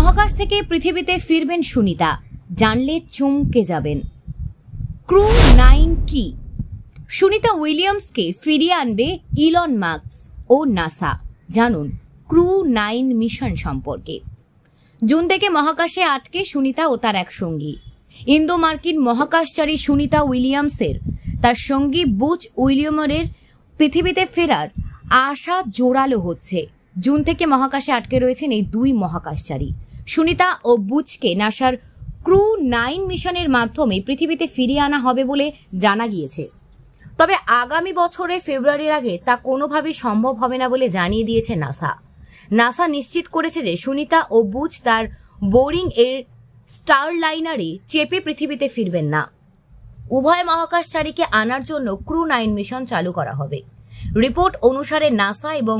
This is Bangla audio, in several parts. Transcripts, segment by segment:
মহাকাশ থেকে পৃথিবীতে ফিরবেন সুনিতা, জানলে চমকে যাবেন। ক্রু 9 কি? সুনিতা উইলিয়ামসকে ফিরিয়ে আনবে ইলন মাস্ক ও নাসা। জানুন ক্রু 9 মিশন সম্পর্কে। জুন থেকে মহাকাশে আটকে সুনিতা ও তার এক সঙ্গী। ইন্দো মার্কিন মহাকাশচারী সুনিতা উইলিয়ামসের তার সঙ্গী বুচ উইলিয়ামের পৃথিবীতে ফেরার আশা জোরালো হচ্ছে। জুন থেকে মহাকাশে আটকে রয়েছেন এই দুই মহাকাশচারী। সুনিতা ও বুচকে নাসার ক্রু 9 মিশনের মাধ্যমে পৃথিবীতে ফিরিয়ে আনা হবে বলে জানা গিয়েছে। তবে আগামী বছরের ফেব্রুয়ারির আগে তা কোনোভাবেই সম্ভব হবে না বলে জানিয়ে দিয়েছে নাসা। নাসা নিশ্চিত করেছে যে সুনিতা ও বুচ তার বোরিং এর স্টারলাইনারে চেপে পৃথিবীতে ফিরবেন না। উভয় মহাকাশচারীকে আনার জন্য ক্রু 9 মিশন চালু করা হবে। রিপোর্ট অনুসারে নাসা এবং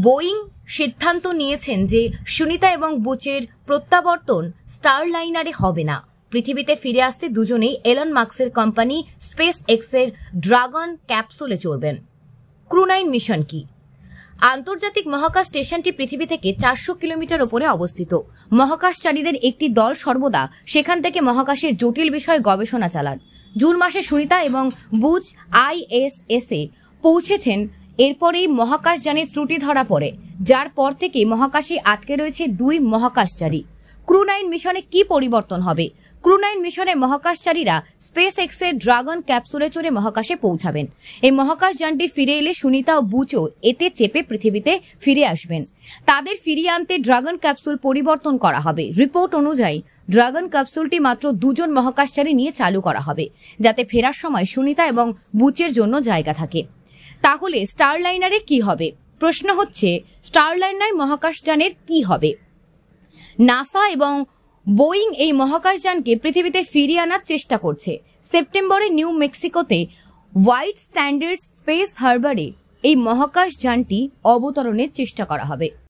বোয়িং সিদ্ধান্ত নিয়েছেন যে সুনিতা এবং বুচের প্রত্যাবর্তন স্টারলাইনারে হবে না। পৃথিবীতে ফিরে আসতে দুজনেই এলন মাস্কের কোম্পানি স্পেস এক্সের ড্রাগন ক্যাপসুলে চড়বেন। ক্রু 9 মিশন কি? আন্তর্জাতিক মহাকাশ স্টেশনটি পৃথিবী থেকে 400 কিলোমিটার ওপরে অবস্থিত। মহাকাশচারীদের একটি দল সর্বদা সেখান থেকে মহাকাশের জটিল বিষয়ে গবেষণা চালান। জুন মাসে সুনিতা এবং বুচ ISS এ পৌঁছেছেন। এরপরেই মহাকাশযানের ত্রুটি ধরা পড়ে, যার পর থেকে মহাকাশে আটকে রয়েছে দুই মহাকাশচারী। ক্রু 9 মিশনে কি পরিবর্তন হবে? ক্রু 9 মিশনে মহাকাশচারীরা স্পেস এক্সের ড্রাগন ক্যাপসুলে চড়ে মহাকাশে পৌঁছাবেন। এই মহাকাশযানটি ফিরে এলে সুনিতা ও বুচও এতে চেপে পৃথিবীতে ফিরে আসবেন। তাদের ফিরিয়ে আনতে ড্রাগন ক্যাপসুল পরিবর্তন করা হবে। রিপোর্ট অনুযায়ী ড্রাগন ক্যাপসুলটি মাত্র দুজন মহাকাশচারী নিয়ে চালু করা হবে, যাতে ফেরার সময় সুনিতা এবং বুচের জন্য জায়গা থাকে। তাহলে স্টারলাইনারে কি হবে? প্রশ্ন হচ্ছে, স্টারলাইনার মহাকাশযানের কি হবে? নাসা এবং বোয়িং এই মহাকাশযানকে পৃথিবীতে ফিরিয়ে আনার চেষ্টা করছে। সেপ্টেম্বরে নিউ মেক্সিকোতে হোয়াইট স্যান্ডস স্পেস হারবারে এই মহাকাশযানটি অবতরণের চেষ্টা করা হবে।